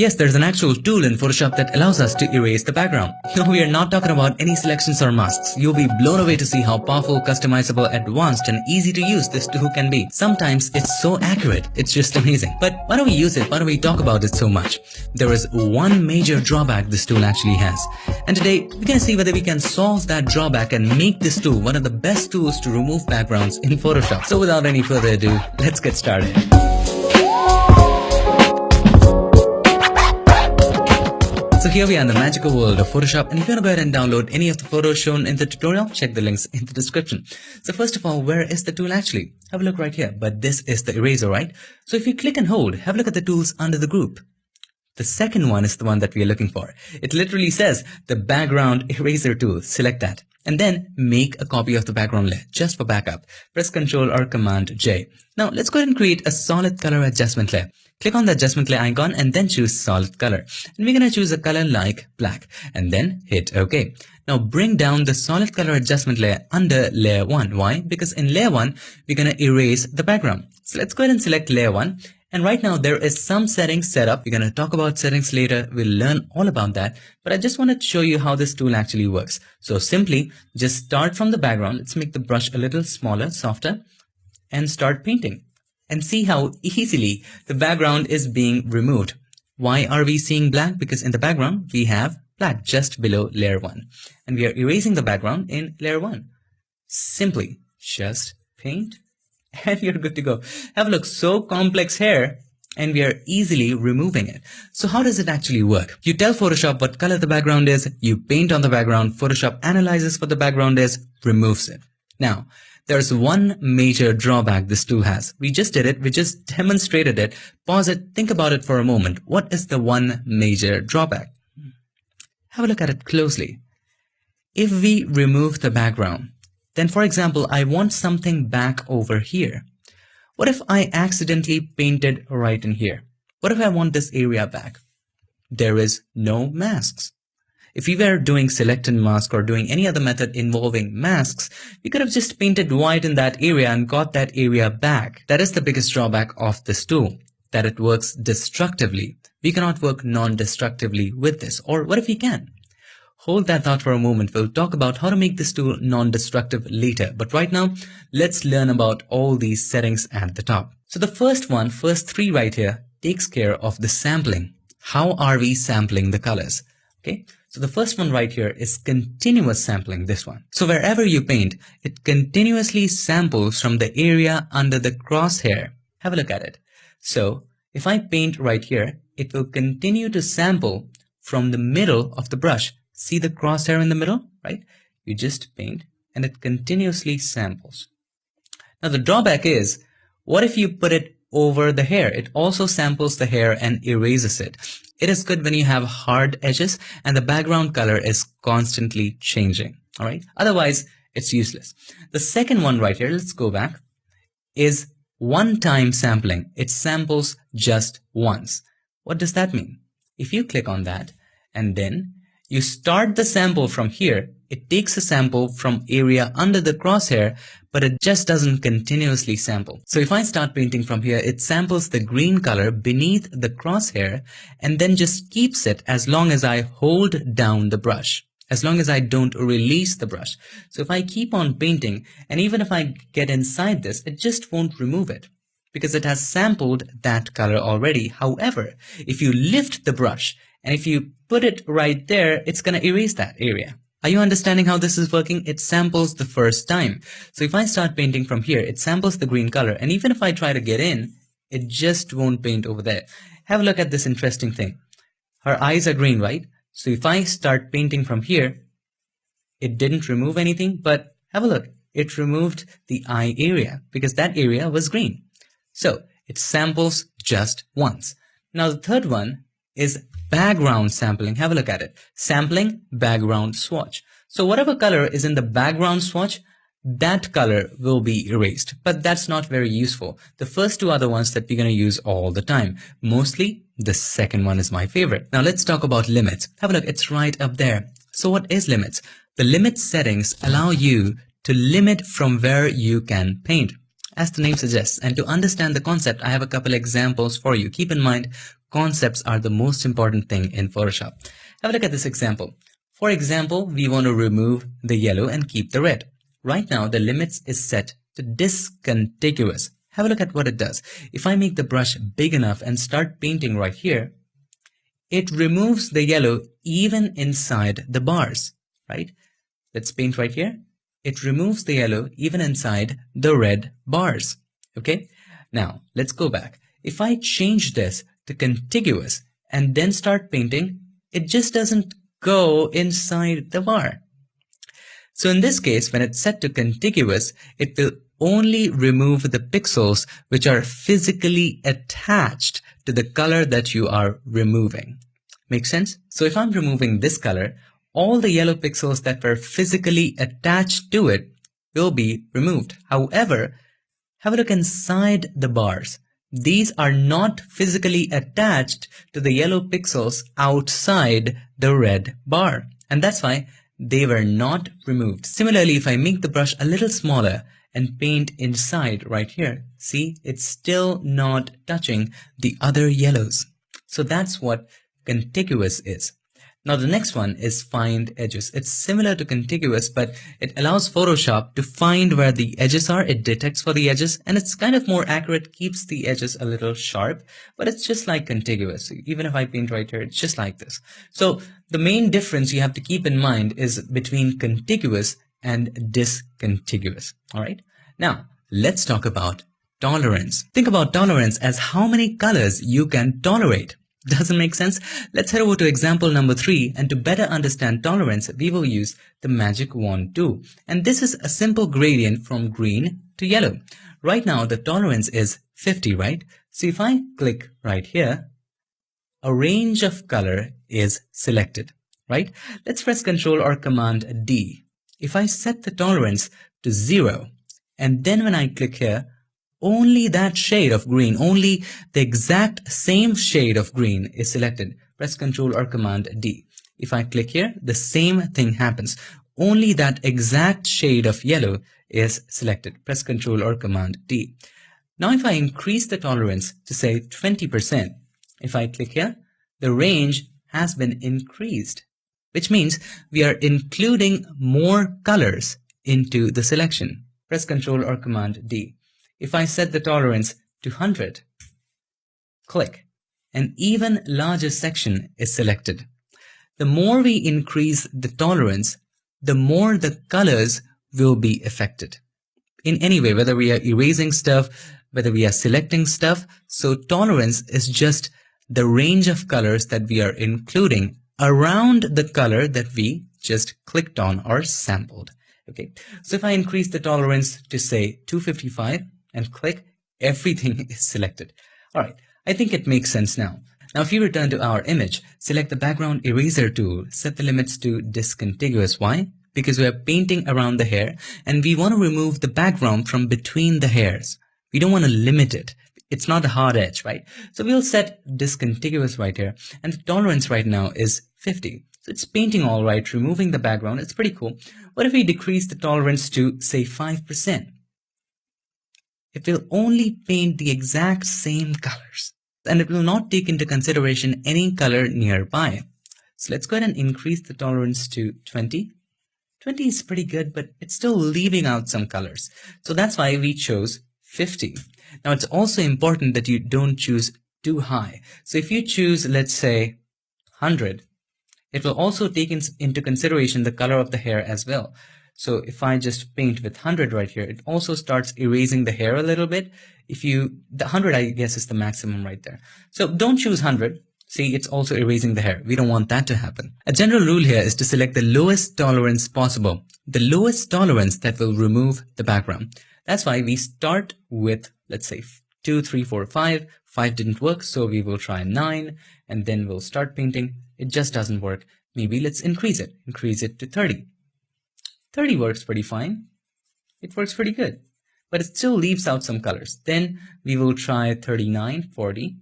Yes, there's an actual tool in Photoshop that allows us to erase the background. No, we are not talking about any selections or masks. You'll be blown away to see how powerful, customizable, advanced, and easy to use this tool can be. Sometimes it's so accurate, it's just amazing. But why don't we use it? Why don't we talk about it so much? There is one major drawback this tool actually has. And today, we're going to see whether we can solve that drawback and make this tool one of the best tools to remove backgrounds in Photoshop. So without any further ado, let's get started. So here we are in the magical world of Photoshop, and if you want to go ahead and download any of the photos shown in the tutorial, check the links in the description. So first of all, where is the tool actually? Have a look right here, but this is the eraser, right? So if you click and hold, have a look at the tools under the group. The second one is the one that we are looking for. It literally says the background eraser tool. Select that. And then make a copy of the background layer just for backup. Press Ctrl or Command J. Now let's go ahead and create a solid color adjustment layer. Click on the adjustment layer icon and then choose solid color. And we're going to choose a color like black and then hit OK. Now bring down the solid color adjustment layer under layer 1. Why? Because in layer 1, we're going to erase the background. So let's go ahead and select layer 1. And right now there is some settings set up. We're going to talk about settings later. We'll learn all about that. But I just wanted to show you how this tool actually works. So simply just start from the background. Let's make the brush a little smaller, softer, and start painting. And see how easily the background is being removed. Why are we seeing black? Because in the background we have black just below layer 1. And we are erasing the background in layer 1. Simply just paint. And you're good to go. Have a look, so complex here, and we are easily removing it. So how does it actually work? You tell Photoshop what color the background is, you paint on the background, Photoshop analyzes what the background is, removes it. Now, there's one major drawback this tool has. We just did it, we just demonstrated it. Pause it, think about it for a moment. What is the one major drawback? Have a look at it closely. If we remove the background, then for example, I want something back over here. What if I accidentally painted right in here? What if I want this area back? There is no masks. If we were doing select and mask or doing any other method involving masks, we could have just painted white in that area and got that area back. That is the biggest drawback of this tool, that it works destructively. We cannot work non-destructively with this. Or what if we can? Hold that thought for a moment. We'll talk about how to make this tool non-destructive later. But right now, let's learn about all these settings at the top. So the first three right here, takes care of the sampling. How are we sampling the colors? Okay, so the first one right here is continuous sampling, this one. So wherever you paint, it continuously samples from the area under the crosshair. Have a look at it. So if I paint right here, it will continue to sample from the middle of the brush. See the crosshair in the middle, right? You just paint and it continuously samples. Now the drawback is, what if you put it over the hair? It also samples the hair and erases it. It is good when you have hard edges and the background color is constantly changing, all right? Otherwise, it's useless. The second one right here, let's go back, is one-time sampling. It samples just once. What does that mean? If you click on that and then you start the sample from here, it takes a sample from area under the crosshair, but it just doesn't continuously sample. So if I start painting from here, it samples the green color beneath the crosshair and then just keeps it as long as I hold down the brush, as long as I don't release the brush. So if I keep on painting, and even if I get inside this, it just won't remove it because it has sampled that color already. However, if you lift the brush and if you put it right there, it's going to erase that area. Are you understanding how this is working? It samples the first time. So if I start painting from here, it samples the green color. And even if I try to get in, it just won't paint over there. Have a look at this interesting thing. Her eyes are green, right? So if I start painting from here, it didn't remove anything, but have a look. It removed the eye area because that area was green. So it samples just once. Now the third one is background sampling. Have a look at it. Sampling background swatch. So whatever color is in the background swatch, that color will be erased. But that's not very useful. The first two are the ones that we're going to use all the time. Mostly the second one is my favorite. Now let's talk about limits. Have a look. It's right up there. So what is limits? The limit settings allow you to limit from where you can paint, as the name suggests. And to understand the concept, I have a couple examples for you. Keep in mind, concepts are the most important thing in Photoshop. Have a look at this example. For example, we want to remove the yellow and keep the red. Right now, the limits is set to discontiguous. Have a look at what it does. If I make the brush big enough and start painting right here, it removes the yellow even inside the bars, right? Let's paint right here. It removes the yellow even inside the red bars, okay? Now, let's go back. If I change this to contiguous and then start painting, it just doesn't go inside the bar. So in this case, when it's set to contiguous, it will only remove the pixels which are physically attached to the color that you are removing. Make sense? So if I'm removing this color, all the yellow pixels that were physically attached to it will be removed. However, have a look inside the bars. These are not physically attached to the yellow pixels outside the red bar. And that's why they were not removed. Similarly, if I make the brush a little smaller and paint inside right here, see, it's still not touching the other yellows. So that's what contiguous is. Now the next one is find edges. It's similar to contiguous, but it allows Photoshop to find where the edges are. It detects for the edges and it's kind of more accurate, keeps the edges a little sharp, but it's just like contiguous. So even if I paint right here, it's just like this. So the main difference you have to keep in mind is between contiguous and discontiguous. All right. Now let's talk about tolerance. Think about tolerance as how many colors you can tolerate. Doesn't make sense? Let's head over to example number 3, and to better understand tolerance, we will use the magic wand tool. And this is a simple gradient from green to yellow. Right now, the tolerance is 50, right? So if I click right here, a range of color is selected, right? Let's press Ctrl or Command D. If I set the tolerance to 0, and then when I click here, only that shade of green, only the exact same shade of green is selected. Press Ctrl or Command D. If I click here, the same thing happens. Only that exact shade of yellow is selected. Press Ctrl or Command D. Now if I increase the tolerance to say 20%, if I click here, the range has been increased, which means we are including more colors into the selection. Press Ctrl or Command D. If I set the tolerance to 100, click, an even larger section is selected. The more we increase the tolerance, the more the colors will be affected. In any way, whether we are erasing stuff, whether we are selecting stuff, so tolerance is just the range of colors that we are including around the color that we just clicked on or sampled. Okay, so if I increase the tolerance to say 255, and click, everything is selected. All right, I think it makes sense now. Now, if you return to our image, select the background eraser tool, set the limits to discontiguous. Why? Because we are painting around the hair and we want to remove the background from between the hairs. We don't want to limit it. It's not a hard edge, right? So we'll set discontiguous right here, and the tolerance right now is 50. So it's painting all right, removing the background. It's pretty cool. What if we decrease the tolerance to say 5%? It will only paint the exact same colors and it will not take into consideration any color nearby. So let's go ahead and increase the tolerance to 20. 20 is pretty good, but it's still leaving out some colors. So that's why we chose 50. Now it's also important that you don't choose too high. So if you choose, let's say 100, it will also take into consideration the color of the hair as well. So if I just paint with 100 right here, it also starts erasing the hair a little bit. The 100, I guess, is the maximum right there. So don't choose 100. See, it's also erasing the hair. We don't want that to happen. A general rule here is to select the lowest tolerance possible. The lowest tolerance that will remove the background. That's why we start with, let's say, 2, 3, 4, 5. 5 didn't work, so we will try 9, and then we'll start painting. It just doesn't work. Maybe let's increase it to 30. 30 works pretty fine. It works pretty good, but it still leaves out some colors. Then we will try 39, 40,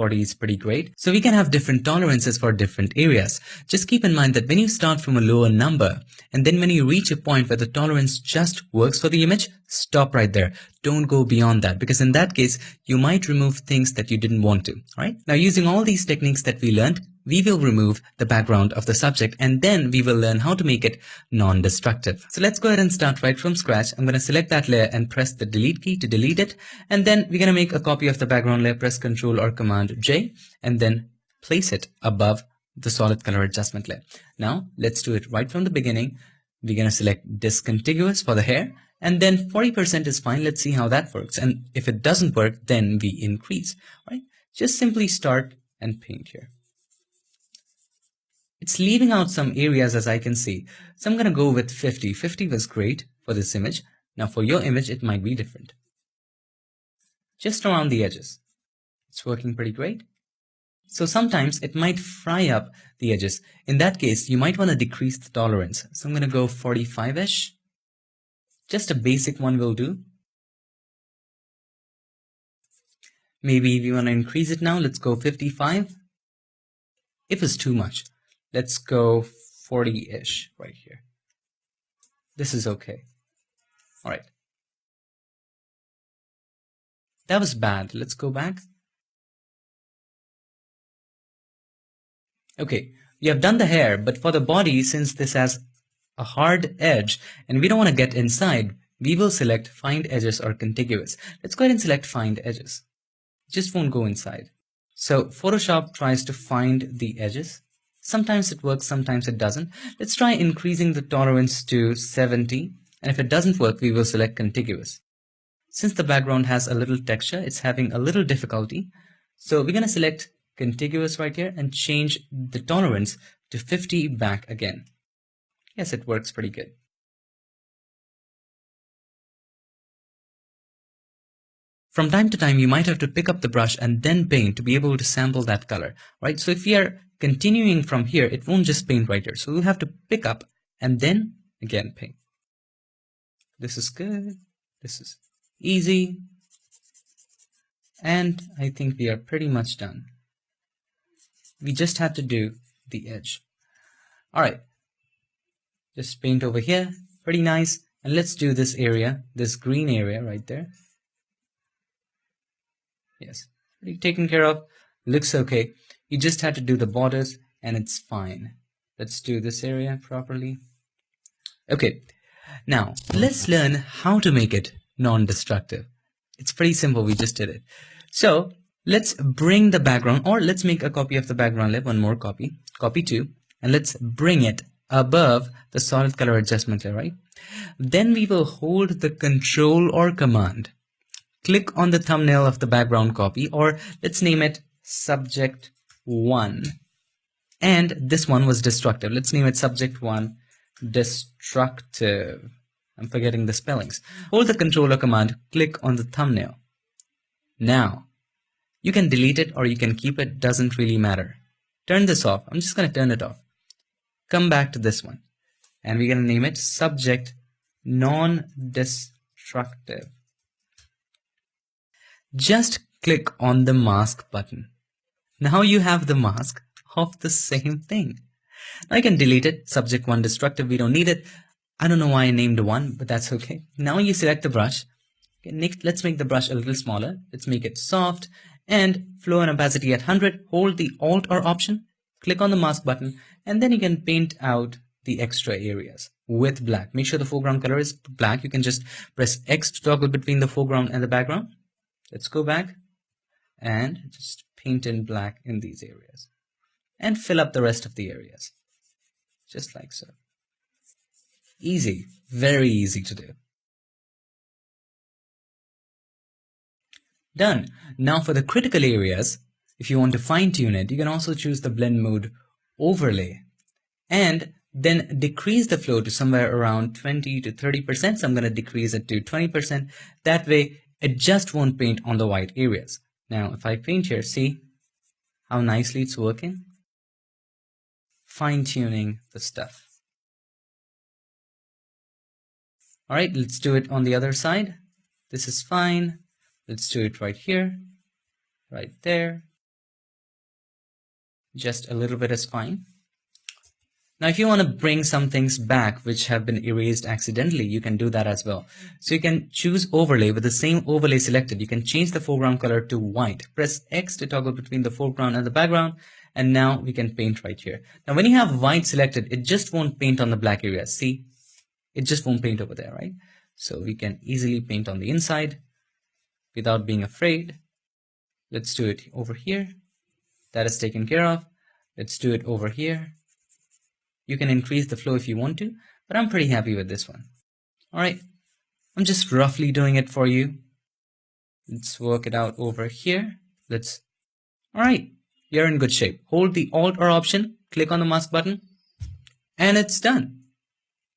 40 is pretty great. So we can have different tolerances for different areas. Just keep in mind that when you start from a lower number and then when you reach a point where the tolerance just works for the image, stop right there. Don't go beyond that, because in that case, you might remove things that you didn't want to. All right. Now, using all these techniques that we learned, we will remove the background of the subject and then we will learn how to make it non-destructive. So let's go ahead and start right from scratch. I'm going to select that layer and press the delete key to delete it. And then we're going to make a copy of the background layer, press Ctrl or Command J, and then place it above the solid color adjustment layer. Now let's do it right from the beginning. We're going to select discontiguous for the hair, and then 40% is fine. Let's see how that works. And if it doesn't work, then we increase. All right? Just simply start and paint here. It's leaving out some areas, as I can see. So I'm going to go with 50. 50 was great for this image. Now for your image, it might be different. Just around the edges. It's working pretty great. So sometimes it might fry up the edges. In that case, you might want to decrease the tolerance. So I'm going to go 45-ish. Just a basic one will do. Maybe we want to increase it now. Let's go 55. If it's too much, let's go 40-ish right here. This is okay. All right. That was bad. Let's go back. Okay, we have done the hair, but for the body, since this has a hard edge and we don't want to get inside, we will select Find Edges or Contiguous. Let's go ahead and select Find Edges. It just won't go inside. So Photoshop tries to find the edges. Sometimes it works, sometimes it doesn't. Let's try increasing the tolerance to 70. And if it doesn't work, we will select Contiguous. Since the background has a little texture, it's having a little difficulty. So we're going to select Contiguous right here and change the tolerance to 50 back again. Yes, it works pretty good. From time to time, you might have to pick up the brush and then paint to be able to sample that color, right? So if we are continuing from here, it won't just paint right here. So we'll have to pick up and then again paint. This is good. This is easy. And I think we are pretty much done. We just had to do the edge. All right. Just paint over here. Pretty nice. And let's do this area, this green area right there. Yes, pretty taken care of. Looks okay. You just had to do the borders and it's fine. Let's do this area properly. Okay. Now, let's learn how to make it non-destructive. It's pretty simple. We just did it. So let's bring the background, or let's make a copy of the background layer, one more copy, copy 2, and let's bring it above the solid color adjustment layer, right? Then we will hold the Control or Command. Click on the thumbnail of the background copy, or let's name it Subject 1. And this one was destructive. Let's name it Subject 1 Destructive. I'm forgetting the spellings. Hold the Control or Command, click on the thumbnail. Now, you can delete it or you can keep it, doesn't really matter. Turn this off. I'm just going to turn it off. Come back to this one. And we're going to name it Subject Non-Destructive. Just click on the mask button. Now you have the mask of the same thing. Now I can delete it. Subject 1 Destructive. We don't need it. I don't know why I named 1, but that's okay. Now you select the brush. Okay, next, let's make the brush a little smaller. Let's make it soft and flow and opacity at 100. Hold the Alt or Option. Click on the mask button, and then you can paint out the extra areas with black. Make sure the foreground color is black. You can just press X to toggle between the foreground and the background. Let's go back and just paint in black in these areas and fill up the rest of the areas. Just like so. Easy, very easy to do. Done. Now for the critical areas, if you want to fine tune it, you can also choose the blend mode overlay and then decrease the flow to somewhere around 20 to 30%. So I'm going to decrease it to 20%. That way it just won't paint on the white areas. Now if I paint here, see how nicely it's working? Fine tuning the stuff. All right, let's do it on the other side. This is fine. Let's do it right here, right there, Just a little bit is fine. Now, if you want to bring some things back which have been erased accidentally, you can do that as well. So you can choose overlay. With the same overlay selected, you can change the foreground color to white. Press X to toggle between the foreground and the background. And now we can paint right here. Now, when you have white selected, it just won't paint on the black area. See, it just won't paint over there, right? So we can easily paint on the inside without being afraid. Let's do it over here. That is taken care of. Let's do it over here. You can increase the flow if you want to, but I'm pretty happy with this one. All right, I'm just roughly doing it for you. Let's work it out over here. All right, you're in good shape. Hold the Alt or Option, click on the mask button, and it's done.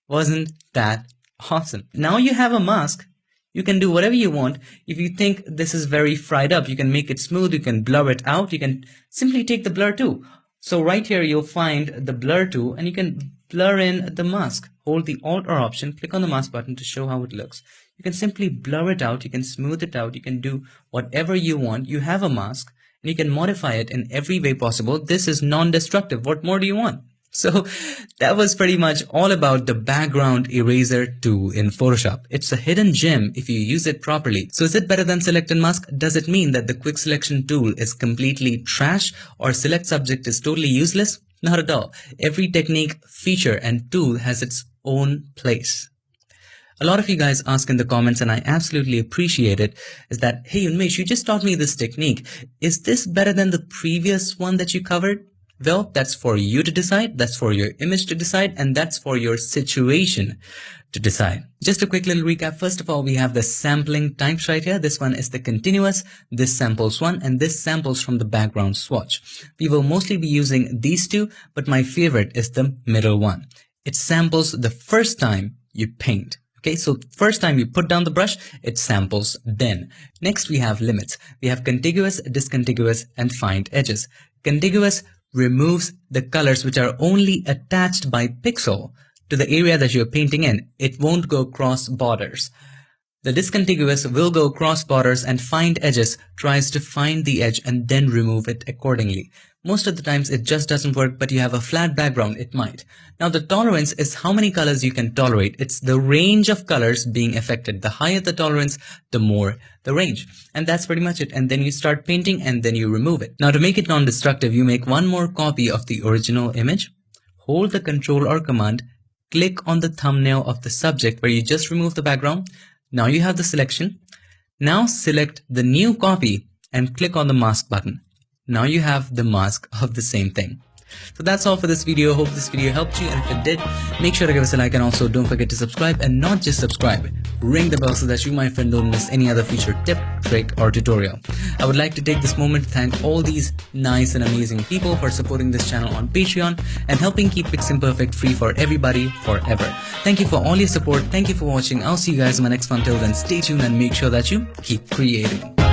Wasn't that awesome? Now you have a mask. You can do whatever you want. If you think this is very fried up, you can make it smooth, you can blur it out, you can simply take the blur tool. So right here, you'll find the blur tool and you can blur in the mask. Hold the Alt or Option, click on the mask button to show how it looks. You can simply blur it out, you can smooth it out, you can do whatever you want. You have a mask and you can modify it in every way possible. This is non-destructive. What more do you want? So that was pretty much all about the background eraser tool in Photoshop. It's a hidden gem if you use it properly. So is it better than Select and Mask? Does it mean that the quick selection tool is completely trash or Select Subject is totally useless? Not at all. Every technique, feature and tool has its own place. A lot of you guys ask in the comments, and I absolutely appreciate it, is that, hey Unmesh, you just taught me this technique. Is this better than the previous one that you covered? Well, that's for you to decide, that's for your image to decide, and that's for your situation to decide. Just a quick little recap. First of all, we have the sampling types right here. This one is the continuous, this samples one, and this samples from the background swatch. We will mostly be using these two, but my favorite is the middle one. It samples the first time you paint. Okay, so first time you put down the brush, it samples then. Next, we have limits. We have contiguous, discontiguous, and find edges. Contiguous removes the colors which are only attached by pixel to the area that you're painting in. It won't go cross borders. The discontiguous will go cross borders, and find edges tries to find the edge and then remove it accordingly. Most of the times it just doesn't work, but you have a flat background, it might. Now the tolerance is how many colors you can tolerate. It's the range of colors being affected. The higher the tolerance, the more the range. And that's pretty much it. And then you start painting and then you remove it. Now to make it non-destructive, you make one more copy of the original image, hold the Control or Command, click on the thumbnail of the subject where you just removed the background. Now you have the selection. Now select the new copy and click on the mask button. Now you have the mask of the same thing. So that's all for this video. Hope this video helped you, and if it did, make sure to give us a like, and also don't forget to subscribe, and not just subscribe, ring the bell so that you, my friend, don't miss any other feature, tip, trick or tutorial. I would like to take this moment to thank all these nice and amazing people for supporting this channel on Patreon and helping keep Piximperfect free for everybody forever. Thank you for all your support. Thank you for watching. I'll see you guys in my next one. Till then, stay tuned and make sure that you keep creating.